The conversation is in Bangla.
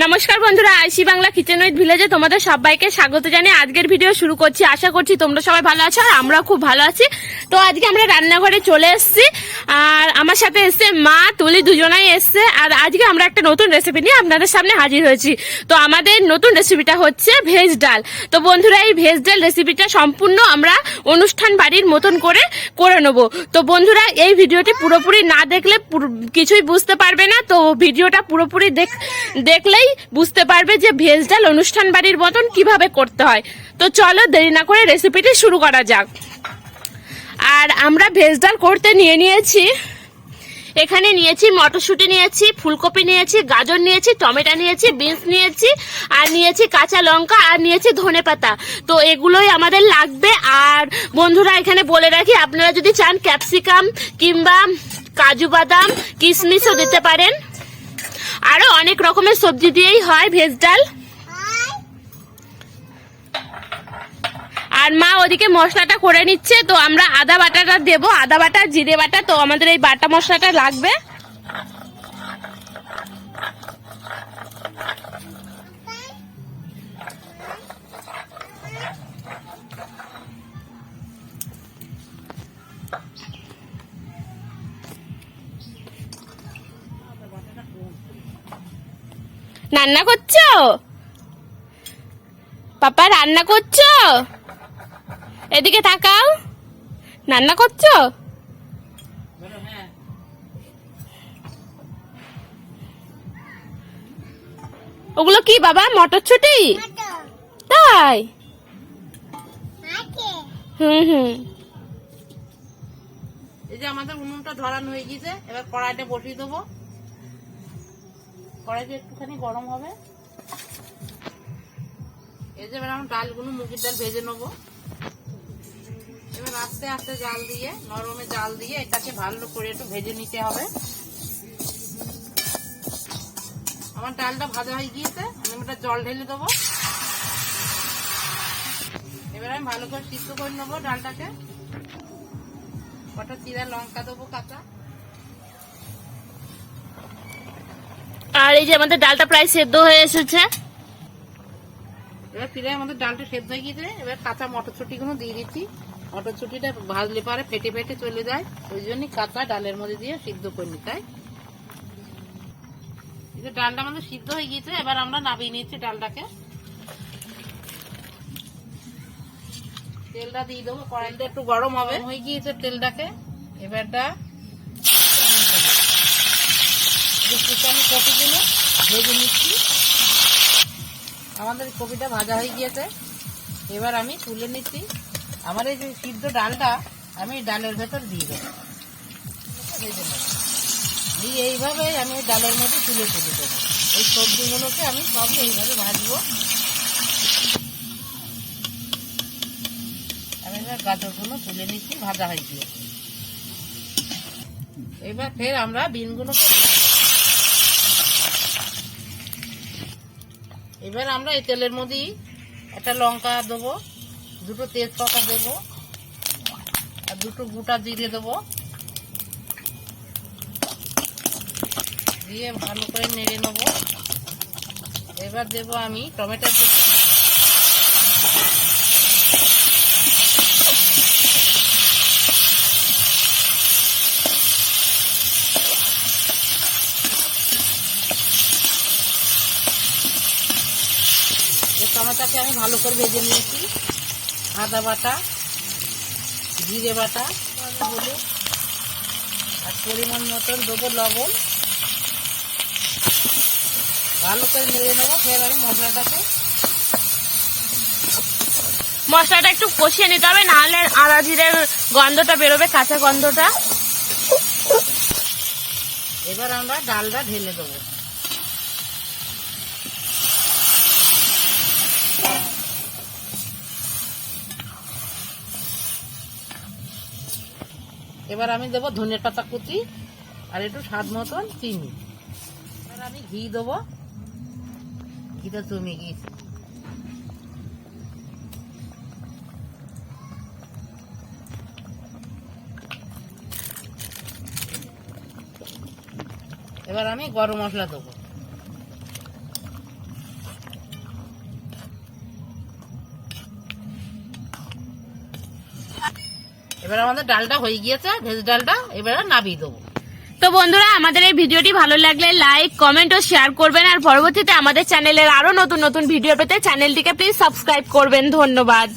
নমস্কার বন্ধুরা, আইসি বাংলা কিচেন উইথ ভিলেজে তোমাদের সবাইকে স্বাগত জানিয়ে আজকের ভিডিও শুরু করছি। আশা করছি তোমরা সবাই ভালো আছো আর আমরাও খুব ভালো আছি। তো আজকে আমরা রান্নাঘরে চলে এসেছি আর আমার সাথে এসছে মা, তুলি দুজনাই এসছে। আর আজকে আমরা একটা নতুন রেসিপি নিয়ে আপনাদের সামনে হাজির হয়েছি। তো আমাদের নতুন রেসিপিটা হচ্ছে ভেজ ডাল। তো বন্ধুরা, এই ভেজ ডাল রেসিপিটা সম্পূর্ণ আমরা অনুষ্ঠান বাড়ির মতন করে নেব। তো বন্ধুরা, এই ভিডিওটি পুরোপুরি না দেখলে কিছুই বুঝতে পারবে না। তো ভিডিওটা পুরোপুরি দেখলেই বুঝতে পারবে যে ভেজ ডাল অনুষ্ঠান বাড়ির মতন কিভাবে করতে হয়। তো চলো দেরি না করে রেসিপিটি শুরু করা যাক। আর আমরা ভেজ ডাল করতে নিয়েছি, এখানে নিয়েছি মটরশুঁটি, নিয়েছি ফুলকপি, নিয়েছি গাজর, নিয়েছি টমেটো, নিয়েছি বিনস, নিয়েছি আর নিয়েছি কাঁচা লঙ্কা আর নিয়েছি ধনেপাতা। তো এগুলোই আমাদের লাগবে। আর বন্ধুরা, এখানে বলে রাখি, আপনারা যদি চান ক্যাপসিকাম কিংবা কাজু বাদাম কিশমিশও দিতে পারেন। আরো অনেক রকমের সবজি দিয়েই হয় ভেজ ডাল। আর মা ওদিকে মশলাটা করে নিচ্ছে। তো আমরা আদা বাটাটা দেবো, আদা বাটা জিরে বাটা। তো আমাদের এই বাটা মশলাটা লাগবে। রান্না করছো পাপা, রান্না করছো? এদিকে তাকাও, রান্না করছো? ওগুলো কি বাবা? মটরশুঁটি? তাই? হুম। এই যে আমাদের উনুনটা ধরানো হয়ে গেছে, এবার কড়াইটা বসিয়ে দেবো। কড়াইটা একটুখানি গরম হবে। এই যে এবার আমরা ডালগুলো, মুগের ডাল ভেজে নেবো। এবার আস্তে আস্তে জাল দিয়ে, নরমে জাল দিয়ে এটাকে ভালো করে একটু ভেজে নিতে হবে। আমার ডালটা ভাজা হয়ে গিয়েছে, আমি একটা জল ঢেলে দেবো। এবার আমি ভালো করে সিদ্ধ করে নেবো ডালটাকে। কটা চিরা লঙ্কা দেবো কাঁচা। আর এই যে আমাদের ডালটা প্রায় সেদ্ধ হয়ে এসেছে। এবার ফিরে আমাদের ডালটা সেদ্ধ হয়ে গিয়েছে। এবার কাঁচা মটরশুঁটি গুলো দিয়ে দিচ্ছি। মটরশুঁটিটা ভাজলে পারে ফেটে ফেটে চলে যায়, ওই জন্যই কাঁচা ডালের মধ্যে দিয়ে সিদ্ধ করে নিতে হয়। এই যে ডালটা আমাদের সিদ্ধ হয়ে গিয়েছে, এবার আমরা নামিয়ে নিচ্ছি ডালটাকে। তেলটা দিয়ে দেবো, কড়াইটা একটু গরম হবে হয়ে গিয়েছে তেলটাকে। এবারটা আমি কপিগুলো ভেজে নিচ্ছি। আমাদের কপিটা ভাজা হয়ে গিয়েছে, এবার আমি তুলে নিচ্ছি। আমার এই যে সিদ্ধ ডালটা আমি ডালের ভেতর দিয়ে দেবো, ভেজে নেব। দিয়ে এইভাবে আমি ডালের মধ্যে তুলে দেবো। এই সবজিগুলোকে আমি সবই এইভাবে ভাজবো। আমি এবার গাজরগুলো তুলে নিচ্ছি, ভাজা হয়ে গিয়েছে। এবার ফের আমরা বিনগুলোকে, এবার আমরা এই তেলের মধ্যেই একটা লঙ্কা দেবো, দুটো তেজপাতা দেবো আর দুটো গোটা জিরে দেবো। দিয়ে ভালো করে নেড়ে নেবো। এবার দেবো আমি টমেটো কুচি। টমেটোকে আমি ভালো করে ভেজে নিয়েছি। আদা বাটা, জিরে বাটা, হলুদ আর পরিমাণ মতন দেবো লবণ। ভালো করে নেড়ে নেবো। ফের আমি মশলাটা একটু কষিয়ে নিতে হবে, নাহলে আদা জিরের গন্ধটা বেরোবে, কাঁচা গন্ধটা। এবার আমরা ডালটা ঢেলে দেবো। এবার আমি দেবো ধনে পাতা কুচি আর একটু স্বাদ মতন চিনি। এবার আমি ঘি দেবো, ঘিটা জমে গিয়েছে। এবার আমি গরম মশলা দেবো। এবার আমাদের ডালটা হয়ে গিয়েছে, ভেজ ডালটা এবারে নামিয়ে দেবো। তো বন্ধুরা, আমাদের এই ভিডিওটি ভালো লাগলে লাইক, কমেন্ট ও শেয়ার করবেন। আর পরবর্তীতে আমাদের চ্যানেলের আরো নতুন নতুন ভিডিও পেতে চ্যানেলটিকে প্লিজ সাবস্ক্রাইব করবেন। ধন্যবাদ।